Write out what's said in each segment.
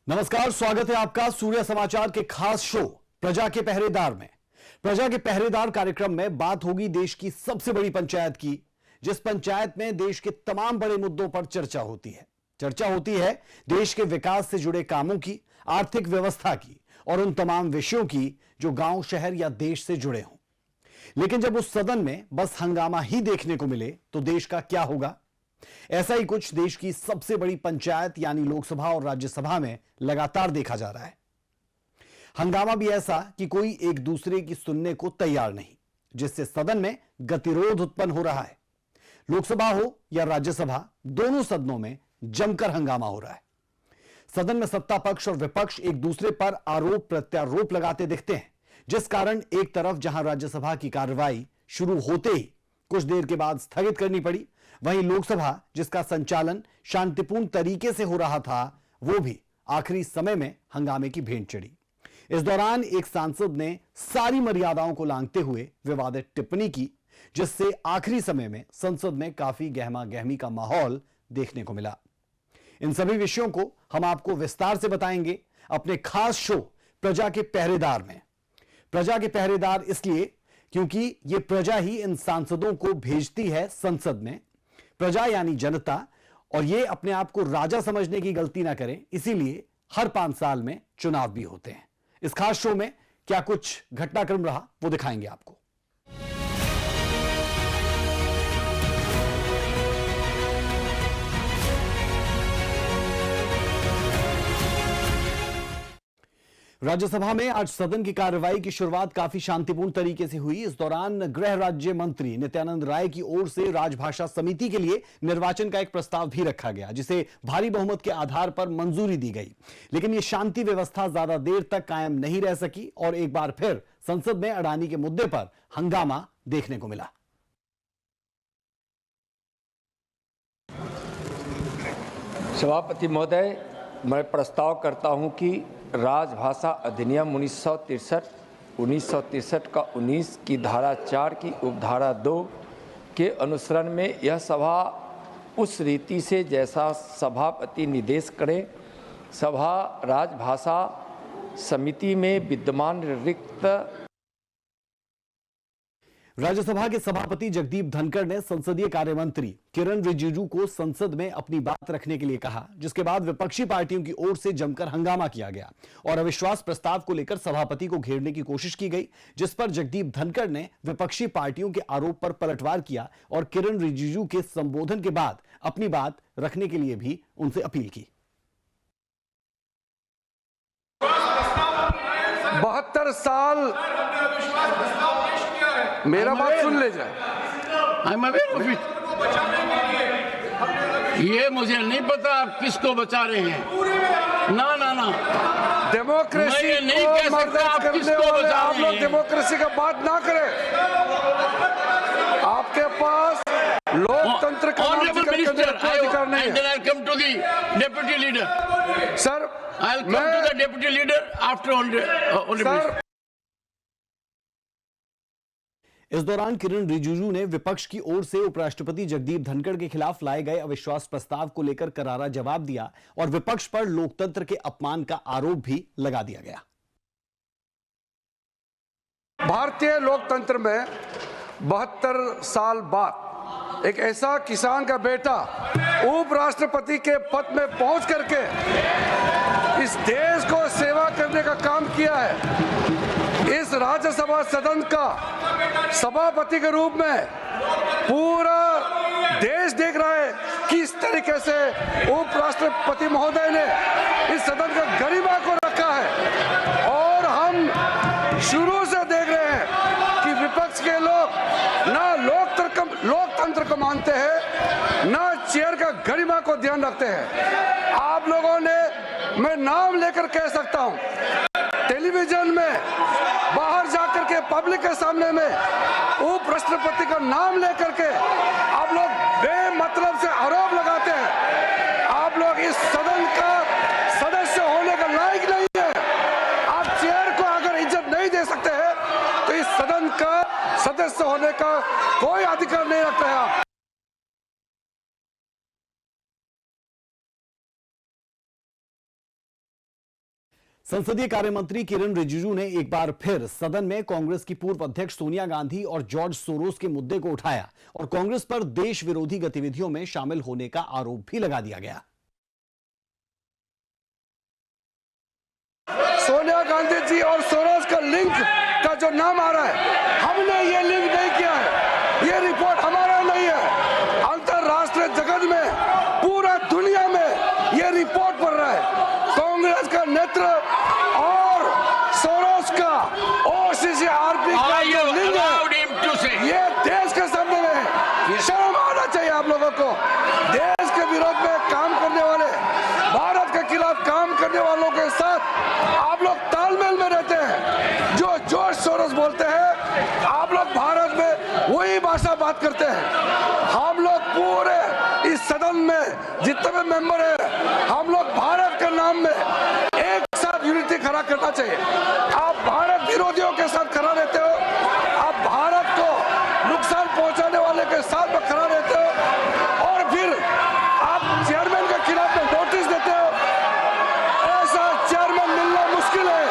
नमस्कार, स्वागत है आपका सूर्य समाचार के खास शो प्रजा के पहरेदार में। प्रजा के पहरेदार कार्यक्रम में बात होगी देश की सबसे बड़ी पंचायत की, जिस पंचायत में देश के तमाम बड़े मुद्दों पर चर्चा होती है। चर्चा होती है देश के विकास से जुड़े कामों की, आर्थिक व्यवस्था की और उन तमाम विषयों की जो गांव, शहर या देश से जुड़े हों। लेकिन जब उस सदन में बस हंगामा ही देखने को मिले तो देश का क्या होगा? ऐसा ही कुछ देश की सबसे बड़ी पंचायत यानी लोकसभा और राज्यसभा में लगातार देखा जा रहा है। हंगामा भी ऐसा कि कोई एक दूसरे की सुनने को तैयार नहीं, जिससे सदन में गतिरोध उत्पन्न हो रहा है। लोकसभा हो या राज्यसभा, दोनों सदनों में जमकर हंगामा हो रहा है। सदन में सत्ता पक्ष और विपक्ष एक दूसरे पर आरोप प्रत्यारोप लगाते दिखते हैं, जिस कारण एक तरफ जहां राज्यसभा की कार्रवाई शुरू होते ही कुछ देर के बाद स्थगित करनी पड़ी, वहीं लोकसभा जिसका संचालन शांतिपूर्ण तरीके से हो रहा था, वो भी आखिरी समय में हंगामे की भेंट चढ़ी। इस दौरान एक सांसद ने सारी मर्यादाओं को लांघते हुए विवादित टिप्पणी की, जिससे आखिरी समय में संसद में काफी गहमा गहमी का माहौल देखने को मिला। इन सभी विषयों को हम आपको विस्तार से बताएंगे अपने खास शो प्रजा के पहरेदार में। प्रजा के पहरेदार इसलिए क्योंकि ये प्रजा ही इन सांसदों को भेजती है संसद में। प्रजा यानी जनता, और ये अपने आप को राजा समझने की गलती ना करें, इसीलिए हर 5 साल में चुनाव भी होते हैं। इस खास शो में क्या कुछ घटनाक्रम रहा वो दिखाएंगे आपको। राज्यसभा में आज सदन की कार्रवाई की शुरुआत काफी शांतिपूर्ण तरीके से हुई। इस दौरान गृह राज्य मंत्री नित्यानंद राय की ओर से राजभाषा समिति के लिए निर्वाचन का एक प्रस्ताव भी रखा गया, जिसे भारी बहुमत के आधार पर मंजूरी दी गई। लेकिन यह शांति व्यवस्था ज्यादा देर तक कायम नहीं रह सकी और एक बार फिर संसद में अडानी के मुद्दे पर हंगामा देखने को मिला। सभापति महोदय, मैं प्रस्ताव करता हूं कि राजभाषा अधिनियम 1963 का 19 की धारा 4 की उपधारा 2 के अनुसरण में यह सभा उस रीति से जैसा सभापति निर्देश करें, सभा राजभाषा समिति में विद्यमान रिक्त। राज्यसभा के सभापति जगदीप धनखड़ ने संसदीय कार्य मंत्री किरण रिजिजू को संसद में अपनी बात रखने के लिए कहा, जिसके बाद विपक्षी पार्टियों की ओर से जमकर हंगामा किया गया और अविश्वास प्रस्ताव को लेकर सभापति को घेरने की कोशिश की गई, जिस पर जगदीप धनखड़ ने विपक्षी पार्टियों के आरोप पर पलटवार किया और किरण रिजिजू के संबोधन के बाद अपनी बात रखने के लिए भी उनसे अपील की। 72 साल मेरा बात सुन ले जाए। ये मुझे नहीं पता आप किसको बचा रहे हैं। ना ना ना, डेमोक्रेसी नहीं कह सकता आप किसको बचा आप रहे लोग हैं। डेमोक्रेसी का बात ना करें। आपके पास लोकतंत्र का नाम जिक्र करने का कोई अधिकार नहीं है। Deputy leader sir, deputy leader after. इस दौरान किरण रिजिजू ने विपक्ष की ओर से उपराष्ट्रपति जगदीप धनखड़ के खिलाफ लाए गए अविश्वास प्रस्ताव को लेकर करारा जवाब दिया और विपक्ष पर लोकतंत्र के अपमान का आरोप भी लगा दिया गया। भारतीय लोकतंत्र में 72 साल बाद एक ऐसा किसान का बेटा उपराष्ट्रपति के पद में पहुंच करके इस देश को सेवा करने का काम किया है। इस राज्यसभा सदन का सभापति के रूप में पूरा देश देख रहा है किस तरीके से उपराष्ट्रपति महोदय ने इस सदन का गरिमा को रखा है। और हम शुरू से देख रहे हैं कि विपक्ष के लोग ना लोकतंत्र को मानते हैं, ना चेयर का गरिमा को ध्यान रखते हैं। आप लोगों ने, मैं नाम लेकर कह सकता हूं, टेलीविजन में बाहर जाकर के पब्लिक के सामने में उपराष्ट्रपति का नाम लेकर के आप लोग बेमतलब से आरोप लगाते हैं। आप लोग इस सदन का सदस्य होने का लायक नहीं है। आप चेयर को अगर इज्जत नहीं दे सकते हैं तो इस सदन का सदस्य होने का कोई अधिकार नहीं रखते हैं आप। संसदीय कार्य मंत्री किरण रिजिजू ने एक बार फिर सदन में कांग्रेस की पूर्व अध्यक्ष सोनिया गांधी और जॉर्ज सोरोस के मुद्दे को उठाया और कांग्रेस पर देश विरोधी गतिविधियों में शामिल होने का आरोप भी लगा दिया गया। सोनिया गांधी जी और सोरोस का लिंक का जो नाम आ रहा है, हमने ये लिंक नहीं किया है, ये रिपोर्ट हमारा नहीं है। अंतरराष्ट्रीय जगत में, पूरा दुनिया में ये रिपोर्ट पढ़ रहा है। कांग्रेस का नेतृत्व और सोरोस का OCCRP का जो लिंक है, ये देश के सामने में है। शर्म आना चाहिए आप लोगों को। देश के विरोध में काम करने वाले, भारत के खिलाफ काम करने वालों के साथ आप लोग तालमेल में रहते हैं। जो जॉर्ज सोरोस बोलते हैं, आप लोग भारत में वही भाषा बात करते हैं। हम लोग पूरे इस सदन में जितने भी मेंबर हैं, हम लोग भारत के नाम में एक साथ यूनिटी खड़ा करना चाहिए। आप भारत विरोधियों के साथ खड़ा रहते हो, आप भारत को नुकसान पहुंचाने वाले के साथ में खड़ा रहते हो और फिर आप चेयरमैन के खिलाफ में नोटिस देते हो। ऐसा चेयरमैन मिलना मुश्किल है।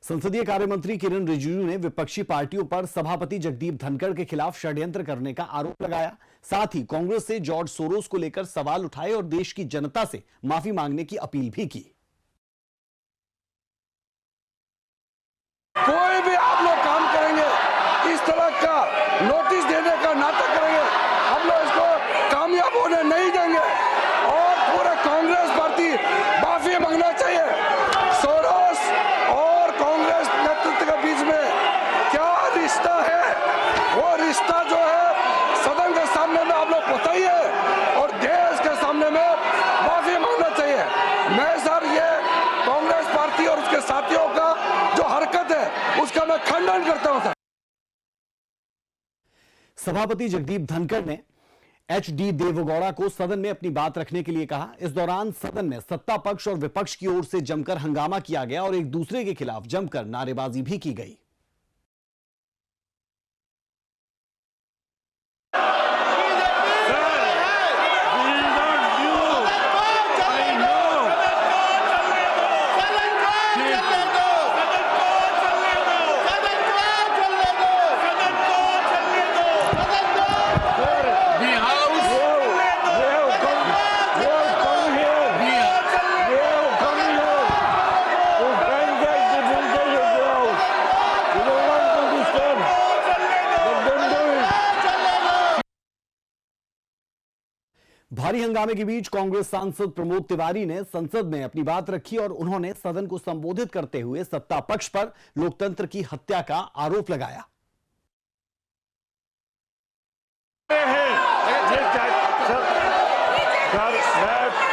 संसदीय कार्य मंत्री किरण रिजिजू ने विपक्षी पार्टियों पर सभापति जगदीप धनखड़ के खिलाफ षड्यंत्र करने का आरोप लगाया। साथ ही कांग्रेस से जॉर्ज सोरोस को लेकर सवाल उठाए और देश की जनता से माफी मांगने की अपील भी की। कोई भी आप लोग काम करेंगे, इस तरह का नोटिस देने का नाटक करेंगे, हम लोग इसको कामयाब होने नहीं देंगे और पूरे कांग्रेस पार्टी माफी मांगना चाहिए। सोरोस और कांग्रेस नेतृत्व के बीच में क्या रिश्ता है, वो रिश्ता जो है सदन के सामने में आप लोग बताइए और देश के सामने में माफी मांगना चाहिए। मैं सर ये कांग्रेस पार्टी और उसके साथियों का जो हरकत है उसका मैं खंडन करता हूं। सभापति जगदीप धनखड़ ने HD देवगौड़ा को सदन में अपनी बात रखने के लिए कहा। इस दौरान सदन में सत्ता पक्ष और विपक्ष की ओर से जमकर हंगामा किया गया और एक दूसरे के खिलाफ जमकर नारेबाजी भी की गई। भारी हंगामे के बीच कांग्रेस सांसद प्रमोद तिवारी ने संसद में अपनी बात रखी और उन्होंने सदन को संबोधित करते हुए सत्ता पक्ष पर लोकतंत्र की हत्या का आरोप लगाया। मैं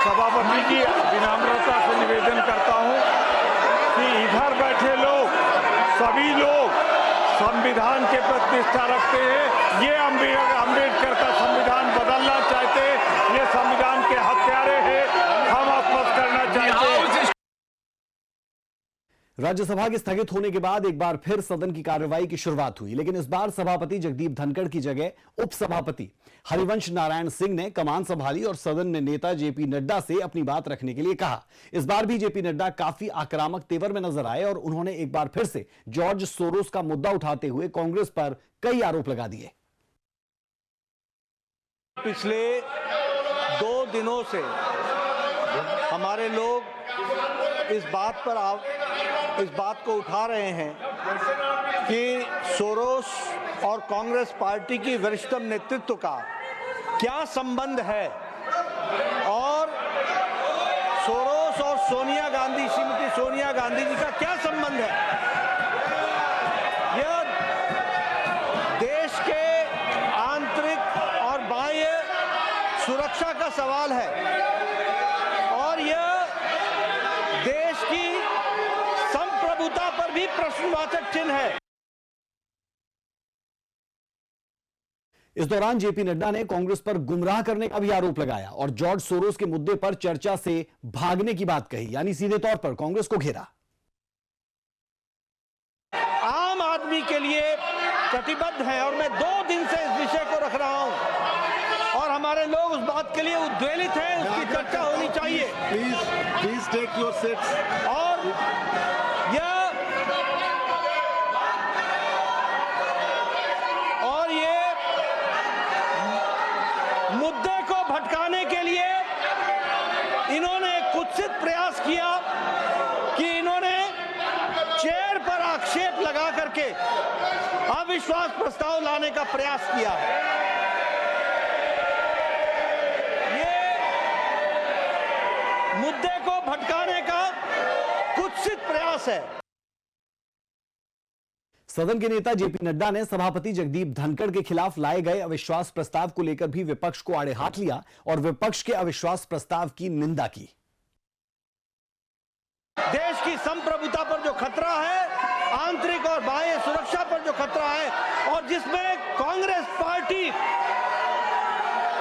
सभापति की विनम्रता से निवेदन करता हूं कि इधर बैठे लोग, सभी लोग संविधान के प्रति निष्ठा रखते हैं। ये अम्बेडकर का संविधान बदलना चाहते हैं, ये संविधान के हत्यारे हैं, हम वापस करना चाहते हैं। राज्यसभा के स्थगित होने के बाद एक बार फिर सदन की कार्रवाई की शुरुआत हुई, लेकिन इस बार सभापति जगदीप धनखड़ की जगह उपसभापति हरिवंश नारायण सिंह ने कमान संभाली और सदन में नेता जेपी नड्डा से अपनी बात रखने के लिए कहा। इस बार भी जेपी नड्डा काफी आक्रामक तेवर में नजर आए और उन्होंने एक बार फिर से जॉर्ज सोरोस का मुद्दा उठाते हुए कांग्रेस पर कई आरोप लगा दिए। पिछले 2 दिनों से हमारे लोग इस बात को उठा रहे हैं कि सोरोस और कांग्रेस पार्टी की वरिष्ठतम नेतृत्व का क्या संबंध है और सोरोस और सोनिया गांधी, श्रीमती सोनिया गांधी जी का क्या संबंध है। यह देश के आंतरिक और बाह्य सुरक्षा का सवाल है और यह देश की संप्रभुता पर भी प्रश्नवाचक चिन्ह है। इस दौरान जेपी नड्डा ने कांग्रेस पर गुमराह करने का भी आरोप लगाया और जॉर्ज सोरोस के मुद्दे पर चर्चा से भागने की बात कही, यानी सीधे तौर पर कांग्रेस को घेरा। आम आदमी के लिए प्रतिबद्ध है और मैं 2 दिन से इस विषय को रख रहा हूं और हमारे लोग उस बात के लिए उद्वेलित हैं, उसकी चर्चा होनी चाहिए। Please take your seats. और ये मुद्दे को भटकाने के लिए इन्होंने कुत्सित प्रयास किया कि इन्होंने चेयर पर आक्षेप लगा करके अविश्वास प्रस्ताव लाने का प्रयास किया। ये मुद्दे को भटकाने का कुत्सित प्रयास है। सदन के नेता जेपी नड्डा ने सभापति जगदीप धनखड़ के खिलाफ लाए गए अविश्वास प्रस्ताव को लेकर भी विपक्ष को आड़े हाथ लिया और विपक्ष के अविश्वास प्रस्ताव की निंदा की। देश की संप्रभुता पर जो खतरा है, आंतरिक और बाह्य सुरक्षा पर जो खतरा है, और जिसमें कांग्रेस पार्टी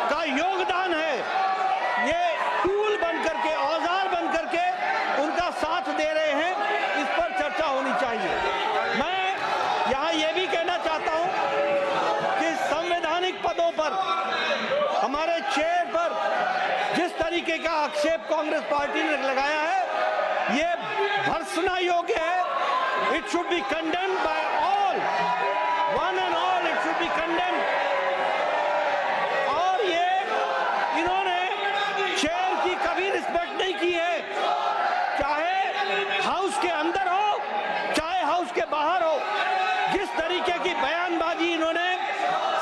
का योगदान है, ये टूल बन करके, औजार बन करके उनका साथ दे रहे हैं, इस पर चर्चा होनी चाहिए। मैं यहां यह भी कहना चाहता हूं कि संवैधानिक पदों पर हमारे चेयर पर जिस तरीके का आक्षेप कांग्रेस पार्टी ने लगाया है, ये भर्त्सना योग्य है। It should be condemned by all, one and all, it should be condemned. और ये इन्होंने चेयर की कभी रिस्पेक्ट नहीं की है, चाहे हाउस के अंदर हो चाहे हाउस के बाहर हो। जिस तरीके की बयानबाजी इन्होंने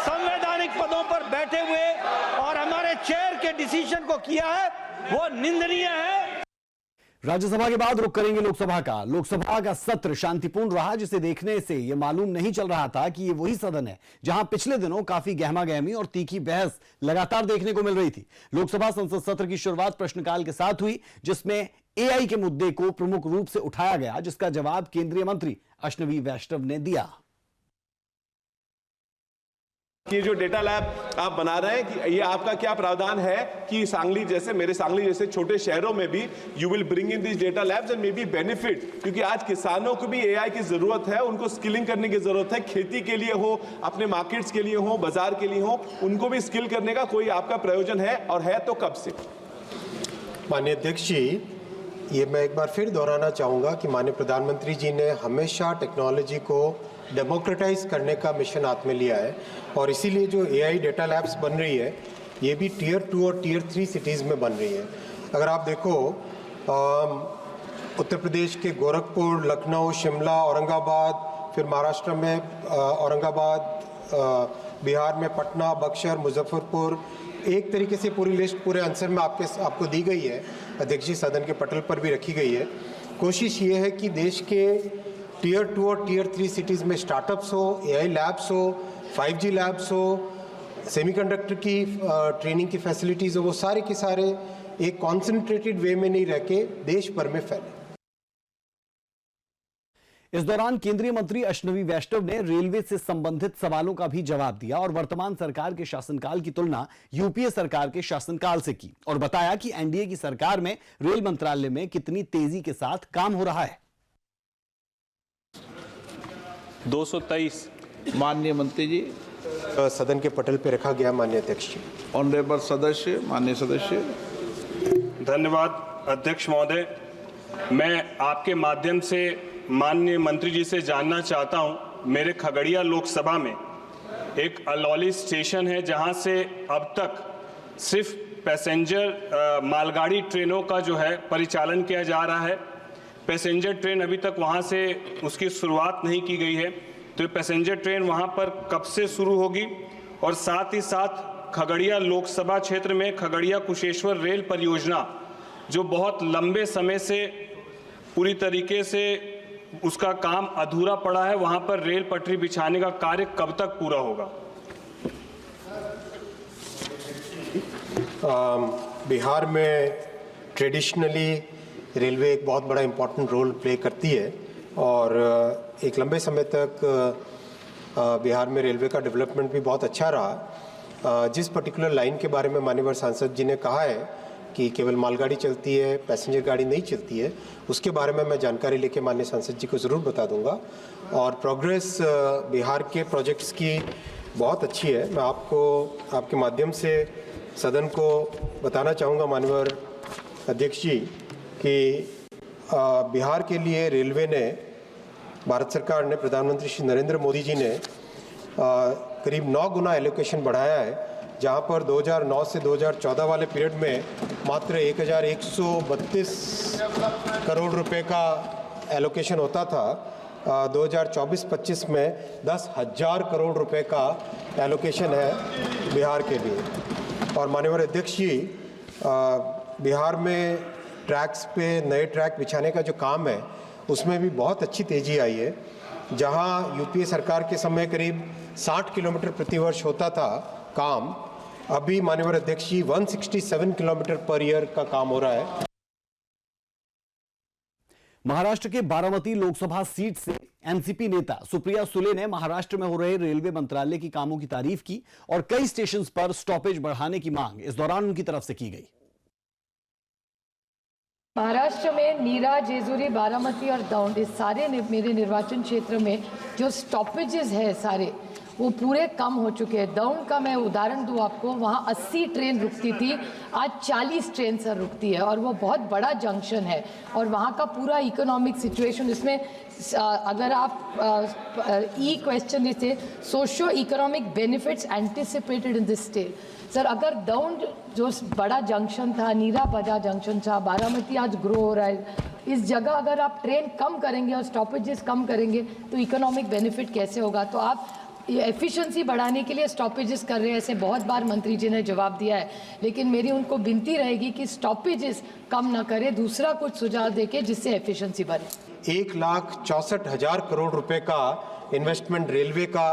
संवैधानिक पदों पर बैठे हुए और हमारे चेयर के डिसीजन को किया है, वो निंदनीय है। राज्यसभा के बाद रुख करेंगे लोकसभा का। लोकसभा का सत्र शांतिपूर्ण रहा, जिसे देखने से यह मालूम नहीं चल रहा था कि यह वही सदन है जहां पिछले दिनों काफी गहमागहमी और तीखी बहस लगातार देखने को मिल रही थी। लोकसभा संसद सत्र की शुरुआत प्रश्नकाल के साथ हुई, जिसमें एआई के मुद्दे को प्रमुख रूप से उठाया गया, जिसका जवाब केंद्रीय मंत्री अश्विनी वैष्णव ने दिया। ये जो डेटा लैब आप बना रहे हैं, कि ये आपका क्या प्रावधान है कि सांगली जैसे, मेरे सांगली जैसे छोटे शहरों में भी you will bring in this data labs and may be benefit, क्योंकि आज किसानों को भी एआई की जरूरत है, उनको स्किलिंग करने की जरूरत है, खेती के लिए हो, अपने मार्केट्स के लिए हो, बाजार के लिए हो, उनको भी स्किल करने का कोई आपका प्रयोजन है, और है तो कब से? माननीय अध्यक्ष जी, ये मैं एक बार फिर दोहराना चाहूँगा कि माननीय प्रधानमंत्री जी ने हमेशा टेक्नोलॉजी को डेमोक्रेटाइज करने का मिशन हाथ में लिया है, और इसीलिए जो एआई डेटा लैब्स बन रही है, ये भी टियर 2 और टियर 3 सिटीज़ में बन रही है। अगर आप देखो, उत्तर प्रदेश के गोरखपुर, लखनऊ, शिमला, औरंगाबाद, फिर महाराष्ट्र में औरंगाबाद, बिहार में पटना, बक्सर, मुजफ्फरपुर, एक तरीके से पूरी लिस्ट पूरे आंसर में आपको दी गई है। अध्यक्ष जी, सदन के पटल पर भी रखी गई है। कोशिश ये है कि देश के टियर 2 और टियर 3 सिटीज़ में स्टार्टअप्स हो, एआई लैब्स हो, 5G लैब्स हो, सेमीकंडक्टर की ट्रेनिंग की फैसिलिटीज़ हो, वो सारे के सारे एक कॉन्सेंट्रेटेड वे में नहीं रह के देश भर में फैले। इस दौरान केंद्रीय मंत्री अश्विनी वैष्णव ने रेलवे से संबंधित सवालों का भी जवाब दिया और वर्तमान सरकार के शासनकाल की तुलना यूपीए सरकार के शासनकाल से की, और बताया कि एनडीए की सरकार में रेल मंत्रालय में कितनी तेजी के साथ काम हो रहा है। 223 माननीय मंत्री जी, सदन के पटल पर रखा गया। माननीय अध्यक्ष जी। ऑनरेबल सदस्य, माननीय सदस्य। धन्यवाद अध्यक्ष महोदय। मैं आपके माध्यम से माननीय मंत्री जी से जानना चाहता हूं, मेरे खगड़िया लोकसभा में एक अलौली स्टेशन है जहां से अब तक सिर्फ पैसेंजर मालगाड़ी ट्रेनों का जो है परिचालन किया जा रहा है। पैसेंजर ट्रेन अभी तक वहां से उसकी शुरुआत नहीं की गई है, तो ये पैसेंजर ट्रेन वहां पर कब से शुरू होगी? और साथ ही साथ खगड़िया लोकसभा क्षेत्र में खगड़िया कुशेश्वर रेल परियोजना जो बहुत लंबे समय से पूरी तरीके से उसका काम अधूरा पड़ा है, वहां पर रेल पटरी बिछाने का कार्य कब तक पूरा होगा? बिहार में ट्रेडिशनली रेलवे एक बहुत बड़ा इम्पोर्टेंट रोल प्ले करती है, और एक लंबे समय तक बिहार में रेलवे का डेवलपमेंट भी बहुत अच्छा रहा। जिस पर्टिकुलर लाइन के बारे में माननीय सांसद जी ने कहा है कि केवल मालगाड़ी चलती है, पैसेंजर गाड़ी नहीं चलती है, उसके बारे में मैं जानकारी लेके माननीय सांसद जी को ज़रूर बता दूंगा। और प्रोग्रेस बिहार के प्रोजेक्ट्स की बहुत अच्छी है। मैं आपको आपके माध्यम से सदन को बताना चाहूँगा माननीय अध्यक्ष जी कि बिहार के लिए रेलवे ने, भारत सरकार ने, प्रधानमंत्री श्री नरेंद्र मोदी जी ने करीब 9 गुना एलोकेशन बढ़ाया है। जहां पर 2009 से 2014 वाले पीरियड में मात्र 1132 करोड़ रुपए का एलोकेशन होता था, 2024-25 में 10,000 करोड़ रुपए का एलोकेशन है बिहार के लिए। और माननीय अध्यक्ष जी, बिहार में ट्रैक्स पे नए ट्रैक बिछाने का जो काम है उसमें भी बहुत अच्छी तेज़ी आई है। जहां यूपीए सरकार के समय करीब 60 किलोमीटर प्रति वर्ष होता था काम, अभी माननीय अध्यक्ष जी 167 किलोमीटर पर ईयर का काम हो रहा है। महाराष्ट्र के बारामती लोकसभा सीट से एनसीपी नेता सुप्रिया सुले ने महाराष्ट्र में हो रहे रेलवे मंत्रालय की कामों की तारीफ की और कई स्टेशन पर स्टॉपेज बढ़ाने की मांग इस दौरान उनकी तरफ से की गई। महाराष्ट्र में नीरा, जेजुरी, बारामती और दौंड, इस सारे मेरे निर्वाचन क्षेत्र में जो स्टॉपेजेस है सारे वो पूरे कम हो चुके हैं। दौंड का मैं उदाहरण दूं आपको, वहाँ 80 ट्रेन रुकती थी, आज 40 ट्रेन सर रुकती है और वो बहुत बड़ा जंक्शन है। और वहाँ का पूरा इकोनॉमिक सिचुएशन, इसमें अगर आप क्वेश्चन इसे socio economic benefits anticipated in this state. Sir, अगर दौंड जो बड़ा जंक्शन था, नीरा बड़ा जंक्शन था, बारामती आज ग्रो हो रहा है, इस जगह अगर आप ट्रेन कम करेंगे और स्टॉपेजेस कम करेंगे तो इकोनॉमिक बेनिफिट कैसे होगा? तो आप एफिशिएंसी बढ़ाने के लिए स्टॉपेजेस कर रहे हैं, ऐसे बहुत बार मंत्री जी ने जवाब दिया है, लेकिन मेरी उनको विनती रहेगी कि स्टॉपेजेस कम ना करें, दूसरा कुछ सुझाव देके जिससे एफिशिएंसी बढ़े। 1,64,000 करोड़ रुपए का इन्वेस्टमेंट रेलवे का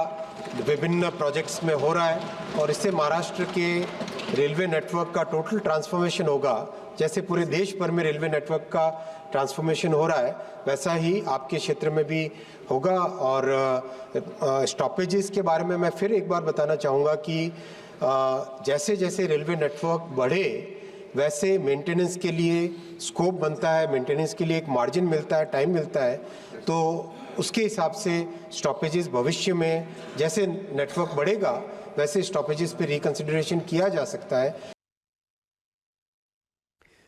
विभिन्न प्रोजेक्ट्स में हो रहा है और इससे महाराष्ट्र के रेलवे नेटवर्क का टोटल ट्रांसफॉर्मेशन होगा। जैसे पूरे देश भर में रेलवे नेटवर्क का ट्रांसफॉर्मेशन हो रहा है, वैसा ही आपके क्षेत्र में भी होगा। और स्टॉपेजेस के बारे में मैं फिर एक बार बताना चाहूँगा कि जैसे जैसे रेलवे नेटवर्क बढ़े वैसे मेंटेनेंस के लिए स्कोप बनता है, मेंटेनेंस के लिए एक मार्जिन मिलता है, टाइम मिलता है, तो उसके हिसाब से स्टॉपेजेस भविष्य में जैसे नेटवर्क बढ़ेगा वैसे स्टॉपेजेस पे रिकंसिडरेशन किया जा सकता है।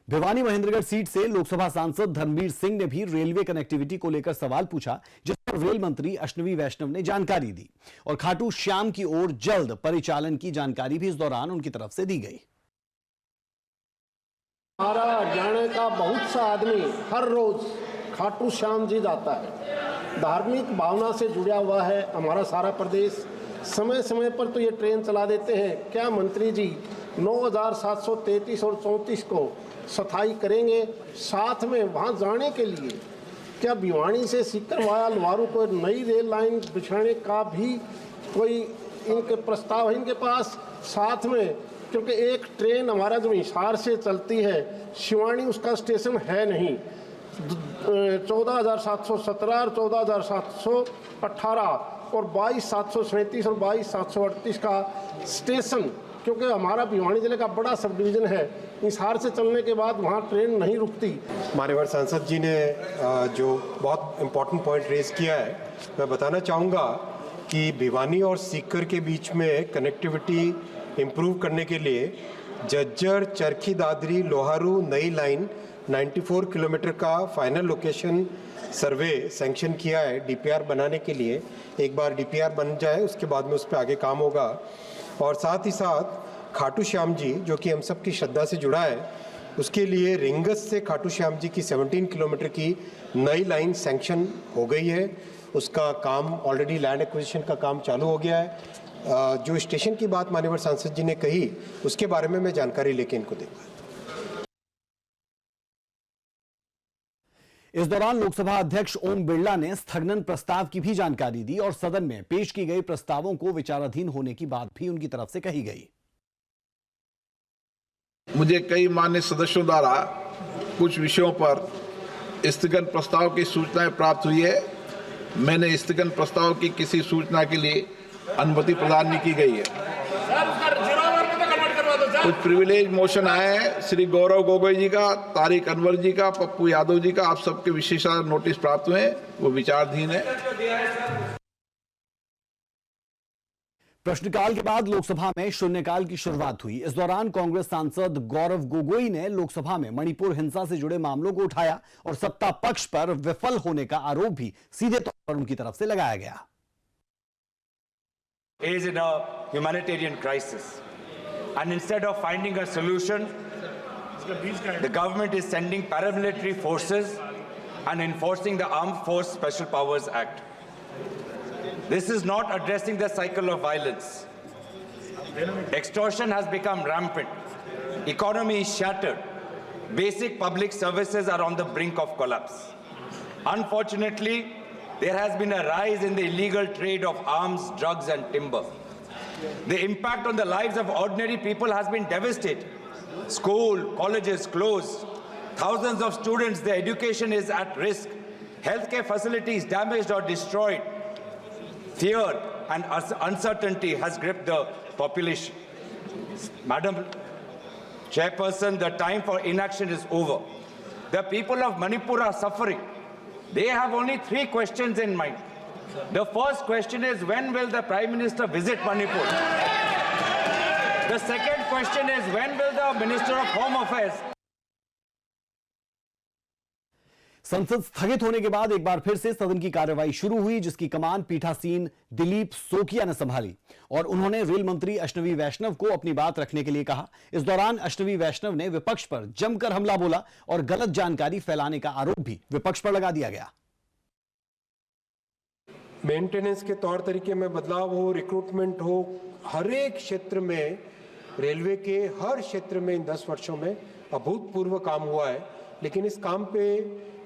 भिवानी महेंद्रगढ़ सीट से लोकसभा सांसद धर्मवीर सिंह ने भी रेलवे कनेक्टिविटी को लेकर सवाल पूछा, जिस पर रेल मंत्री अश्विनी वैष्णव ने जानकारी दी और खाटू श्याम की ओर जल्द परिचालन की जानकारी भी इस दौरान उनकी तरफ से दी गई। हमारा हरियाणा का बहुत सा आदमी हर रोज खाटू श्याम जी जाता है, धार्मिक भावना से जुड़ा हुआ है हमारा सारा प्रदेश। समय समय पर तो ये ट्रेन चला देते हैं, क्या मंत्री जी 9,733 और 34 को सफाई करेंगे? साथ में वहाँ जाने के लिए क्या भिवानी से सीकर वाया लवारू को नई रेल लाइन बिछाने का भी कोई इनके प्रस्ताव है इनके पास? साथ में क्योंकि एक ट्रेन हमारा जो हिसार से चलती है शिवानी, उसका स्टेशन है नहीं। 14,717 और 14,718 और 22,737 और 22,738 का स्टेशन, क्योंकि हमारा भिवानी जिले का बड़ा सब डिवीज़न है, हिसार से चलने के बाद वहाँ ट्रेन नहीं रुकती। माननीय सांसद जी ने जो बहुत इम्पोर्टेंट पॉइंट रेज किया है, मैं बताना चाहूँगा कि भिवानी और सीकर के बीच में कनेक्टिविटी इम्प्रूव करने के लिए जज्जर, चरखी दादरी, लोहारू नई लाइन 94 किलोमीटर का फाइनल लोकेशन सर्वे सैंक्शन किया है डीपीआर बनाने के लिए। एक बार डीपीआर बन जाए उसके बाद में उस पर आगे काम होगा। और साथ ही साथ खाटू श्याम जी, जो कि हम सब की श्रद्धा से जुड़ा है, उसके लिए रिंगस से खाटू श्याम जी की 17 किलोमीटर की नई लाइन सैंक्शन हो गई है। उसका काम ऑलरेडी लैंड एक्विजिशन का काम चालू हो गया है। जो स्टेशन की बात माननीय सांसद जी ने कही उसके बारे में मैं जानकारी लेके इनको दूंगा। इस दौरान लोकसभा अध्यक्ष ओम बिरला ने स्थगन प्रस्ताव की भी जानकारी दी और सदन में पेश की गई प्रस्तावों को विचाराधीन होने की बात भी उनकी तरफ से कही गई। मुझे कई मान्य सदस्यों द्वारा कुछ विषयों पर स्थगन प्रस्ताव की सूचनाएं प्राप्त हुई है। मैंने स्थगन प्रस्ताव की किसी सूचना के लिए अनुमति प्रदान नहीं की गई है। कुछ प्रिविलेज मोशन आए हैं, श्री गौरव गोगोई जी का, तारिक अनवर जी का, पप्पू यादव जी का, आप सबके विशेषाधिकार नोटिस प्राप्त हुए हैं, वो विचाराधीन है। प्रश्नकाल के बाद लोकसभा में शून्यकाल की शुरुआत हुई। इस दौरान कांग्रेस सांसद गौरव गोगोई ने लोकसभा में मणिपुर हिंसा से जुड़े मामलों को उठाया और सत्ता पक्ष पर विफल होने का आरोप भी सीधे तौर पर उनकी तरफ से लगाया गया। Is in a humanitarian crisis, and instead of finding a solution, the government is sending paramilitary forces and enforcing the Armed Force Special Powers Act. This is not addressing the cycle of violence. Extortion has become rampant. Economy is shattered. Basic public services are on the brink of collapse. Unfortunately, there has been a rise in the illegal trade of arms, drugs, and timber. The impact on the lives of ordinary people has been devastating. School, colleges closed. Thousands of students, their education is at risk. Healthcare facilities damaged or destroyed. Fear and uncertainty has gripped the population. Madam Chairperson, the time for inaction is over. The people of Manipur are suffering. They have only 3 questions in mind. The first question is, when will the Prime Minister visit Manipur? The second question is, when will the Minister of Home Affairs? संसद स्थगित होने के बाद एक बार फिर से सदन की कार्यवाही शुरू हुई, जिसकी कमान पीठासीन दिलीप सोकिया ने संभाली और उन्होंने रेल मंत्री अश्विनी वैष्णव को अपनी बात रखने के लिए कहा। इस दौरान अश्विनी वैष्णव ने विपक्ष पर जमकर हमला बोला और गलत जानकारी फैलाने का आरोप भी विपक्ष पर लगा दिया गया। मेंटेनेंस के तौर तरीके में बदलाव हो, रिक्रूटमेंट हो, हर एक क्षेत्र में, रेलवे के हर क्षेत्र में इन 10 वर्षों में अभूतपूर्व काम हुआ है। लेकिन इस काम पे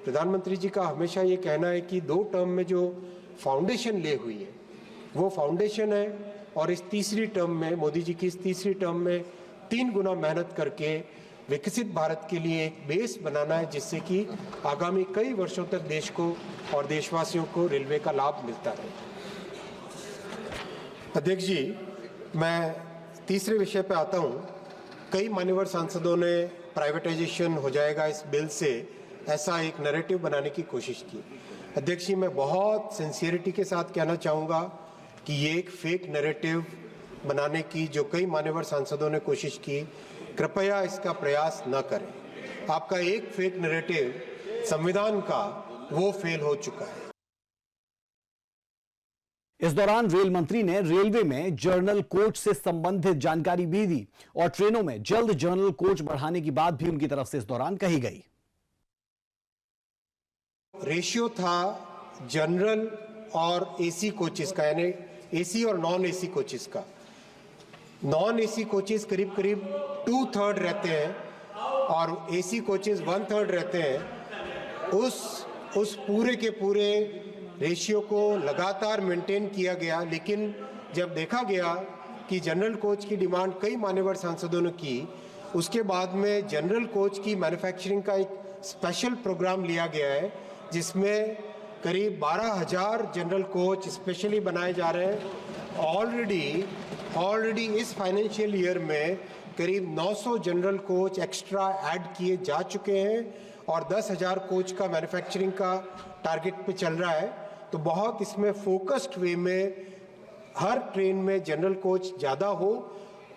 प्रधानमंत्री जी का हमेशा ये कहना है कि 2 टर्म में जो फाउंडेशन ले हुई है वो फाउंडेशन है, और इस तीसरी टर्म में, मोदी जी की इस तीसरी टर्म में 3 गुना मेहनत करके विकसित भारत के लिए एक बेस बनाना है, जिससे कि आगामी कई वर्षों तक देश को और देशवासियों को रेलवे का लाभ मिलता रहे। अध्यक्ष जी, मैं तीसरे विषय पे आता हूँ। कई मान्यवर सांसदों ने प्राइवेटाइजेशन हो जाएगा इस बिल से, ऐसा एक नैरेटिव बनाने की कोशिश की। अध्यक्ष जी, मैं बहुत सिंसियरिटी के साथ कहना चाहूँगा कि ये एक फेक नैरेटिव बनाने की जो कई मान्यवर सांसदों ने कोशिश की, कृपया इसका प्रयास न करें। आपका एक फेक नैरेटिव संविधान का वो फेल हो चुका है। इस दौरान रेल मंत्री ने रेलवे में जर्नल कोच से संबंधित जानकारी भी दी और ट्रेनों में जल्द जर्नल कोच बढ़ाने की बात भी उनकी तरफ से इस दौरान कही गई। रेशियो था जनरल और एसी कोचेस का, यानी एसी और नॉन एसी कोचेस का। नॉन एसी कोचेस करीब करीब 2/3 रहते हैं और एसी कोचेस 1/3 रहते हैं। उस पूरे के पूरे रेशियो को लगातार मेंटेन किया गया, लेकिन जब देखा गया कि जनरल कोच की डिमांड कई मान्यवर सांसदों ने की, उसके बाद में जनरल कोच की मैन्युफैक्चरिंग का एक स्पेशल प्रोग्राम लिया गया है, जिसमें करीब 12,000 जनरल कोच स्पेशली बनाए जा रहे हैं। ऑलरेडी इस फाइनेंशियल ईयर में करीब 900 जनरल कोच एक्स्ट्रा ऐड किए जा चुके हैं और 10,000 कोच का मैन्युफैक्चरिंग का टारगेट पे चल रहा है। तो बहुत इसमें फोकस्ड वे में हर ट्रेन में जनरल कोच ज़्यादा हो,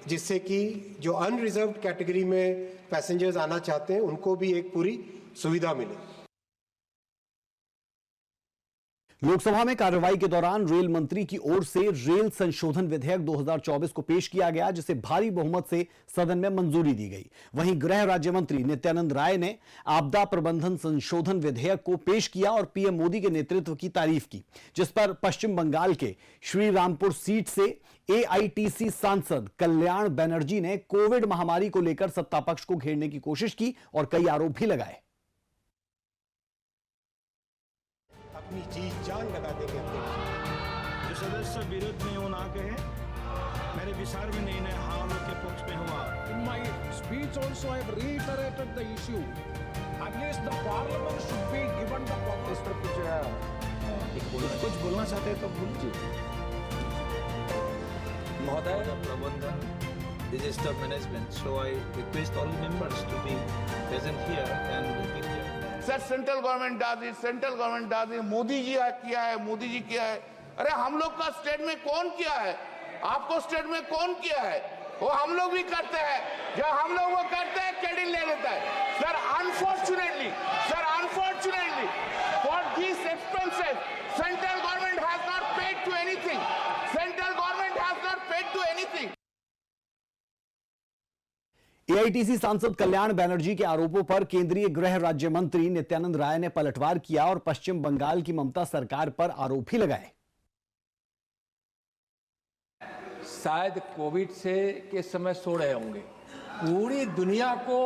जिससे कि जो अनरिजर्व्ड कैटेगरी में पैसेंजर्स आना चाहते हैं उनको भी एक पूरी सुविधा मिले। लोकसभा में कार्रवाई के दौरान रेल मंत्री की ओर से रेल संशोधन विधेयक 2024 को पेश किया गया, जिसे भारी बहुमत से सदन में मंजूरी दी गई। वहीं गृह राज्य मंत्री नित्यानंद राय ने आपदा प्रबंधन संशोधन विधेयक को पेश किया और पीएम मोदी के नेतृत्व की तारीफ की, जिस पर पश्चिम बंगाल के श्रीरामपुर सीट से एआईटीसी सांसद कल्याण बनर्जी ने कोविड महामारी को लेकर सत्ता पक्ष को घेरने की कोशिश की और कई आरोप भी लगाए। अपनी जी जान लगा देंगे। जो सदस्य विरोध में वो ना कहे, मेरे विचार में नहीं है हालों के पक्ष में हुआ। In my speech also I have reiterated the issue. At least the parliament should be given the power. इस पर कुछ बोलना चाहते हैं तो बोलिए। महोदय, प्रबंधन, disaster management. So I request all members to be present here and sir central government does it, Modi ji किया है, मोदी जी किया है। अरे हम लोग का स्टेट में कौन किया है? आपको स्टेट में कौन किया है? वो हम लोग भी करते हैं। जब हम लोग वो करते हैं, क्रेडिट ले लेता है। Sir unfortunately for this expenses central government has not paid to anything. AITC सांसद कल्याण बनर्जी के आरोपों पर केंद्रीय गृह राज्य मंत्री नित्यानंद राय ने पलटवार किया और पश्चिम बंगाल की ममता सरकार पर आरोप ही लगाए। शायद कोविड के समय सो रहे होंगे। पूरी दुनिया को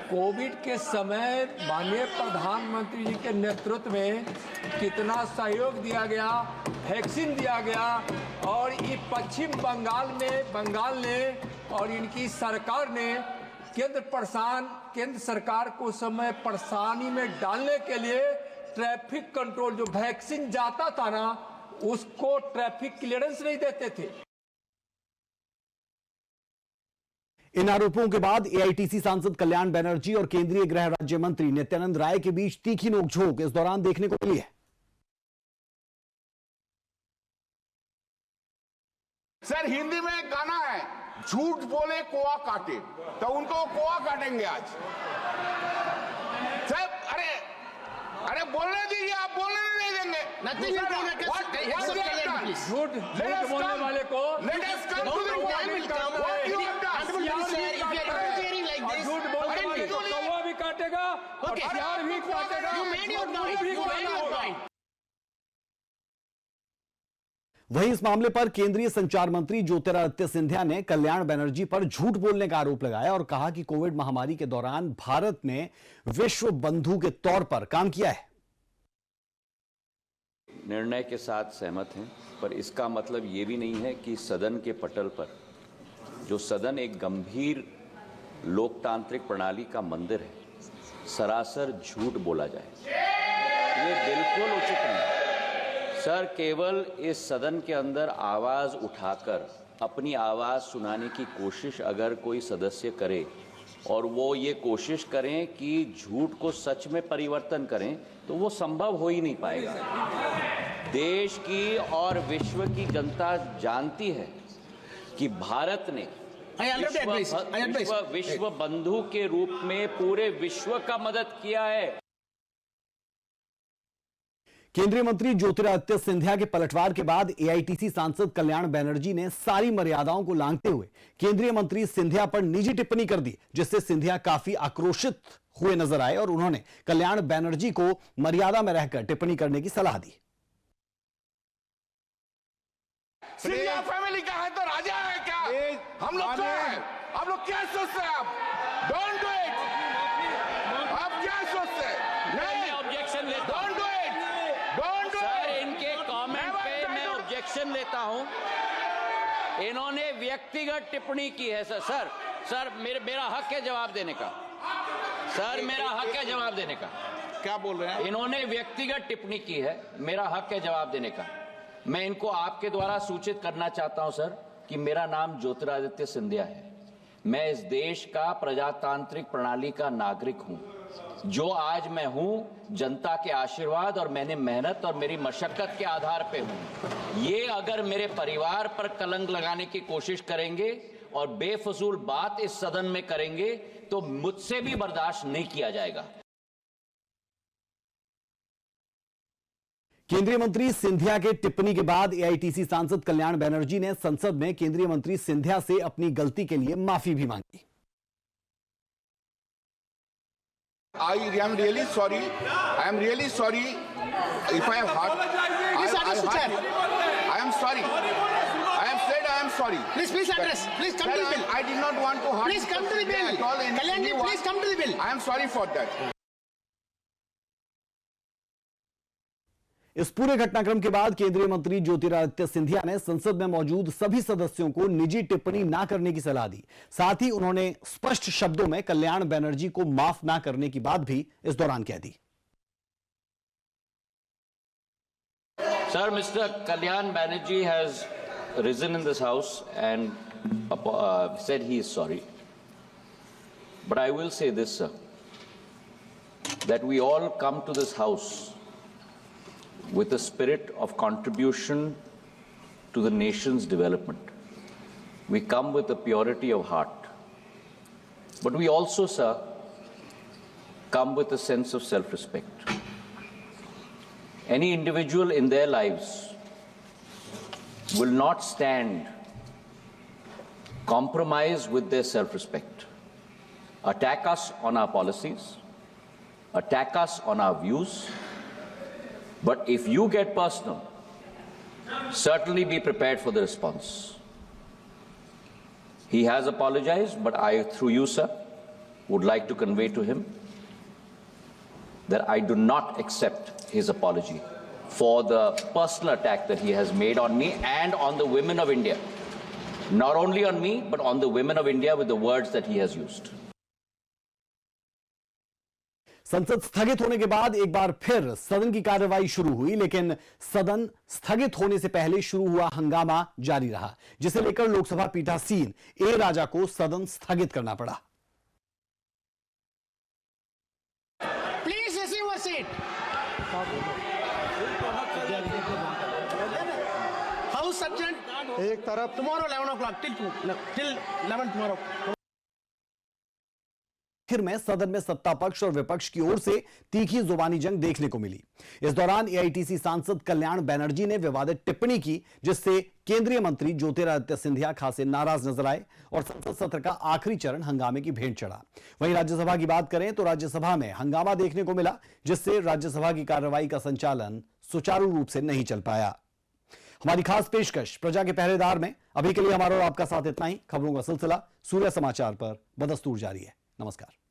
कोविड के समय माननीय प्रधानमंत्री जी के नेतृत्व में कितना सहयोग दिया गया, वैक्सीन दिया गया, और ये पश्चिम बंगाल ने और इनकी सरकार ने केंद्र सरकार को समय परेशानी में डालने के लिए ट्रैफिक कंट्रोल, जो वैक्सीन जाता था ना, उसको ट्रैफिक क्लियरेंस नहीं देते थे। इन आरोपों के बाद एआईटीसी सांसद कल्याण बनर्जी और केंद्रीय गृह राज्य मंत्री नित्यानंद राय के बीच तीखी नोकझोंक इस दौरान देखने को मिली है। सर हिंदी में एक गाना है, झूठ बोले कोआ काटे, तो उनको कोआ काटेंगे आज। सर अरे बोलने दीजिए, आप बोलने नहीं देंगे। झूठ बोलने वाले को झूठ बोलने वाले को कौवा भी काटेगा और प्यार भी काटेगा। वहीं इस मामले पर केंद्रीय संचार मंत्री ज्योतिरादित्य सिंधिया ने कल्याण बनर्जी पर झूठ बोलने का आरोप लगाया और कहा कि कोविड महामारी के दौरान भारत ने विश्व बंधु के तौर पर काम किया है। निर्णय के साथ सहमत हैं, पर इसका मतलब ये भी नहीं है कि सदन के पटल पर, जो सदन एक गंभीर लोकतांत्रिक प्रणाली का मंदिर है, सरासर झूठ बोला जाए। ये बिल्कुल उचित नहीं है। सर केवल इस सदन के अंदर आवाज उठाकर अपनी आवाज सुनाने की कोशिश अगर कोई सदस्य करे और वो ये कोशिश करें कि झूठ को सच में परिवर्तन करें, तो वो संभव हो ही नहीं पाएगा। देश की और विश्व की जनता जानती है कि भारत ने विश्व बंधु के रूप में पूरे विश्व का मदद किया है। केंद्रीय मंत्री ज्योतिरादित्य सिंधिया के पलटवार के बाद एआईटीसी सांसद कल्याण बनर्जी ने सारी मर्यादाओं को लांघते हुए केंद्रीय मंत्री सिंधिया पर निजी टिप्पणी कर दी, जिससे सिंधिया काफी आक्रोशित हुए नजर आए और उन्होंने कल्याण बनर्जी को मर्यादा में रहकर टिप्पणी करने की सलाह दी। सिंधिया फैमिली का है तो राजा है क्या? हम लोग क्या है? आप लोग क्या सोचते हैं? आप डोंट डू इट। आप क्या सोचते हैं? मैं ऑब्जेक्शन लेता हूं। Don't do it. सर इनके कमेंट पे मैं ऑब्जेक्शन लेता हूं। इन्होंने व्यक्तिगत टिप्पणी की है। सर मेरा हक है जवाब देने का। सर मेरा हक है जवाब देने का। क्या बोल रहे हैं? इन्होंने व्यक्तिगत टिप्पणी की है, मेरा हक है जवाब देने का। मैं इनको आपके द्वारा सूचित करना चाहता हूं सर कि मेरा नाम ज्योतिरादित्य सिंधिया है। मैं इस देश का प्रजातांत्रिक प्रणाली का नागरिक हूं। जो आज मैं हूं जनता के आशीर्वाद और मैंने मेहनत और मेरी मशक्कत के आधार पे हूं। ये अगर मेरे परिवार पर कलंक लगाने की कोशिश करेंगे और बेफजूल बात इस सदन में करेंगे तो मुझसे भी बर्दाश्त नहीं किया जाएगा। केंद्रीय मंत्री सिंधिया के टिप्पणी के बाद एआईटीसी सांसद कल्याण बनर्जी ने संसद में केंद्रीय मंत्री सिंधिया से अपनी गलती के लिए माफी भी मांगी। I am really sorry. I am really sorry if I have hurt. I am sorry. I have said I am sorry. Please address. Please come to the bill. I did not want to hurt. Please come to the bill. Kalyan ji, please come to the bill. I am sorry for that. इस पूरे घटनाक्रम के बाद केंद्रीय मंत्री ज्योतिरादित्य सिंधिया ने संसद में मौजूद सभी सदस्यों को निजी टिप्पणी ना करने की सलाह दी। साथ ही उन्होंने स्पष्ट शब्दों में कल्याण बनर्जी को माफ ना करने की बात भी इस दौरान कह दी। Sir, Mr. Kalyan Banerjee has risen in this house and said he is sorry. But I will say this, sir, that we all come to this house with a spirit of contribution to the nation's development. we come with a purity of heart. But we also, sir, come with a sense of self-respect. Any individual in their lives will not stand compromise with their self-respect, attack us on our policies, attack us on our views. But if you get personal, certainly be prepared for the response. He has apologized, but I, through you, sir, would like to convey to him that I do not accept his apology for the personal attack that he has made on me and on the women of India. Not only on me, but on the women of India with the words that he has used. संसद स्थगित होने के बाद एक बार फिर सदन की कार्रवाई शुरू हुई, लेकिन सदन स्थगित होने से पहले शुरू हुआ हंगामा जारी रहा, जिसे लेकर लोकसभा पीठासीन ए राजा को सदन स्थगित करना पड़ा। Please receive your seat. House adjourned. एक तरफ Tomorrow 11 o'clock till 11 tomorrow. आखिर में सदन में सत्ता पक्ष और विपक्ष की ओर से तीखी जुबानी जंग देखने को मिली। इस दौरान एआईटीसी सांसद कल्याण बनर्जी ने विवादित टिप्पणी की, जिससे केंद्रीय मंत्री ज्योतिरादित्य सिंधिया खासे नाराज नजर आए और संसद सत्र का आखिरी चरण हंगामे की भेंट चढ़ा। वहीं राज्यसभा की बात करें तो राज्यसभा में हंगामा देखने को मिला, जिससे राज्यसभा की कार्रवाई का संचालन सुचारू रूप से नहीं चल पाया। हमारी खास पेशकश प्रजा के पहरेदार में अभी के लिए हमारा और आपका साथ इतना ही। खबरों का सिलसिला सूर्य समाचार पर बदस्तूर जारी है। नमस्कार।